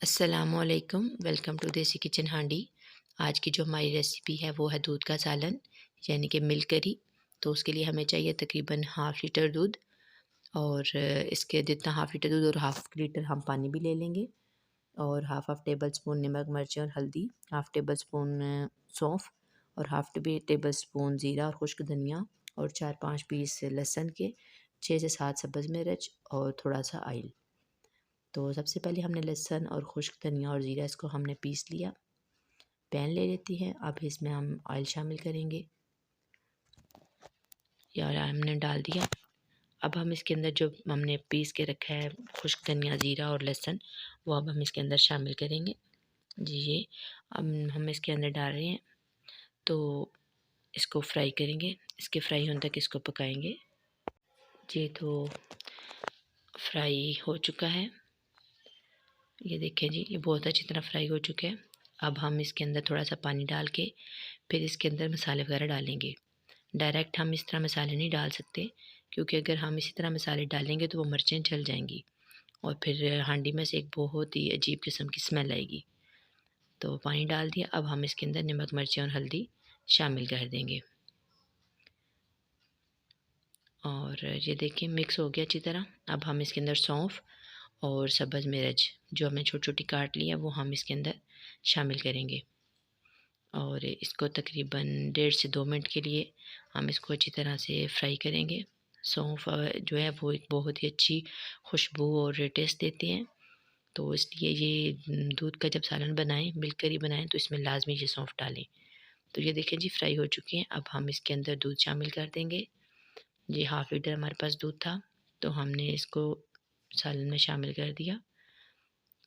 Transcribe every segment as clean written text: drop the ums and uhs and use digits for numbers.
अस्सलामुअलैकुम, welcome to देसी kitchen हांडी। आज की जो हमारी रेसिपी है वो है दूध का सालन यानी कि मिल्क करी। तो उसके लिए हमें चाहिए तकरीबन हाफ़ लीटर दूध और इसके जितना हाफ़ लीटर दूध और हाफ़ लीटर हम पानी भी ले लेंगे और हाफ़ टेबल स्पून नमक, मिर्च और हल्दी, हाफ़ टेबल स्पून सौंफ और हाफ़ टेबल स्पून ज़ीरा और खुश्क धनिया और 4-5 पीस लहसुन के, 6 से 7 सब्ज़ मिर्च और थोड़ा सा ऑयल। तो सबसे पहले हमने लहसुन और खुश्क धनिया और ज़ीरा इसको हमने पीस लिया। पैन ले लेती हैं। अब इसमें हम ऑयल शामिल करेंगे या हमने डाल दिया। अब हम इसके अंदर जो हमने पीस के रखा है खुश्क धनिया, ज़ीरा और लहसुन, वो अब हम इसके अंदर शामिल करेंगे। जी ये अब हम इसके अंदर डाल रहे हैं। तो इसको फ्राई करेंगे, इसके फ्राई होने तक इसको पकाएंगे। जी तो फ्राई हो चुका है, ये देखें जी, ये बहुत अच्छी तरह फ्राई हो चुका है। अब हम इसके अंदर थोड़ा सा पानी डाल के फिर इसके अंदर मसाले वगैरह डालेंगे। डायरेक्ट हम इस तरह मसाले नहीं डाल सकते, क्योंकि अगर हम इसी तरह मसाले डालेंगे तो वो मिर्चें जल जाएंगी और फिर हांडी में से एक बहुत ही अजीब किस्म की स्मेल आएगी। तो पानी डाल दिया। अब हम इसके अंदर नमक, मिर्चें और हल्दी शामिल कर देंगे और ये देखिए मिक्स हो गया अच्छी तरह। अब हम इसके अंदर सौंफ और सब्ज़ मिर्च जो हमने छोटी छोटी काट ली है वो हम इसके अंदर शामिल करेंगे और इसको तकरीबन 1.5 से 2 मिनट के लिए हम इसको अच्छी तरह से फ्राई करेंगे। सौंफ जो है वो एक बहुत ही अच्छी खुशबू और टेस्ट देते हैं, तो इसलिए ये दूध का जब सालन बनाएं, मिल्क करी बनाएं, तो इसमें लाजमी ये सौंफ डालें। तो ये देखें जी फ्राई हो चुकी हैं। अब हम इसके अंदर दूध शामिल कर देंगे। ये हाफ़ लीटर हमारे पास दूध था, तो हमने इसको सालन में शामिल कर दिया।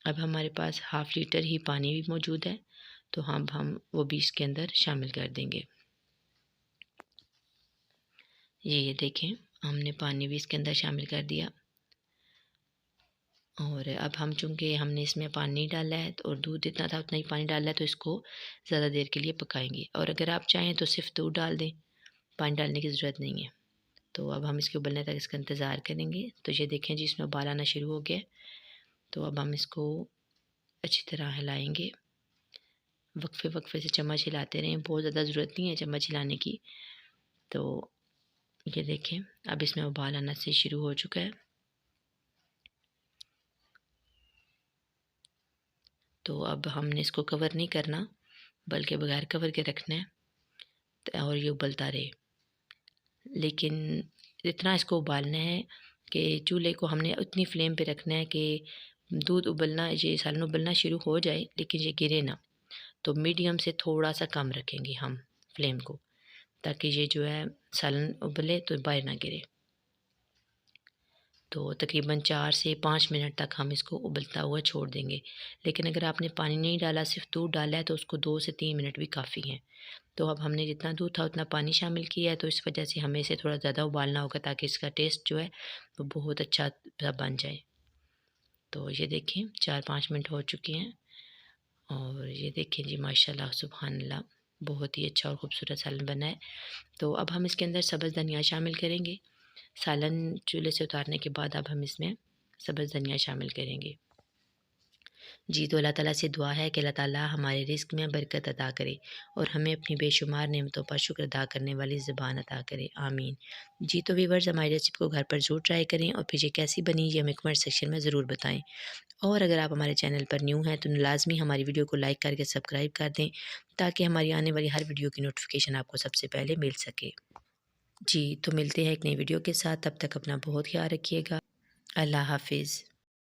अब हमारे पास हाफ़ लीटर ही पानी भी मौजूद है, तो हम वो भी इसके अंदर शामिल कर देंगे। ये देखें हमने पानी भी इसके अंदर शामिल कर दिया और अब हम चूँकि हमने इसमें पानी नहीं डाला है और दूध जितना था उतना ही पानी डाला है, तो इसको ज़्यादा देर के लिए पकाएंगे। और अगर आप चाहें तो सिर्फ दूध डाल दें, पानी डालने की ज़रूरत नहीं है। तो अब हम इसके उबलने तक इसका इंतज़ार करेंगे। तो ये देखें जी इसमें उबाल आना शुरू हो गया। तो अब हम इसको अच्छी तरह हिलाएंगे, वक्फे वक्फे से चम्मच हिलाते रहें, बहुत ज़्यादा ज़रूरत नहीं है चम्मच हिलाने की। तो ये देखें अब इसमें उबाल आना से शुरू हो चुका है। तो अब हमने इसको कवर नहीं करना, बल्कि बगैर कवर के रखना है और ये उबलता रहे। लेकिन इतना इसको उबालना है कि चूल्हे को हमने उतनी फ्लेम पे रखना है कि दूध उबलना, ये सालन उबलना शुरू हो जाए लेकिन ये गिरे ना। तो मीडियम से थोड़ा सा कम रखेंगे हम फ्लेम को, ताकि ये जो है सालन उबले तो बाहर ना गिरे। तो तकरीबन 4 से 5 मिनट तक हम इसको उबलता हुआ छोड़ देंगे। लेकिन अगर आपने पानी नहीं डाला, सिर्फ दूध डाला है, तो उसको 2 से 3 मिनट भी काफ़ी हैं। तो अब हमने जितना दूध था उतना पानी शामिल किया है, तो इस वजह से हमें इसे थोड़ा ज़्यादा उबालना होगा ताकि इसका टेस्ट जो है वो बहुत अच्छा सा बन जाए। तो ये देखें 4-5 मिनट हो चुके हैं और ये देखें जी माशाल्लाह सुभान अल्लाह, बहुत ही अच्छा और ख़ूबसूरत सालन बना है। तो अब हम इसके अंदर सब्ज़ धनिया शामिल करेंगे। सालन चूल्हे से उतारने के बाद अब हम इसमें सब्ज़ धनिया शामिल करेंगे। जी तो अल्लाह ताला से दुआ है कि अल्लाह ताला हमारे रिज़्क में बरकत अता करे और हमें अपनी बेशुमार नेमतों पर शुक्र अदा करने वाली ज़ुबान अता करे, आमीन। जी तो व्यूअर्स हमारी रेसिपी को घर पर ज़रूर ट्राई करें और फिर ये कैसी बनी ये हमें कमेंट सेक्शन में ज़रूर बताएं। और अगर आप हमारे चैनल पर न्यू हैं तो लाज़मी हमारी वीडियो को लाइक करके सब्सक्राइब कर दें, ताकि हमारी आने वाली हर वीडियो की नोटिफिकेशन आपको सबसे पहले मिल सके। जी तो मिलते हैं एक नई वीडियो के साथ, तब तक अपना बहुत ख्याल रखिएगा। अल्लाह हाफिज़।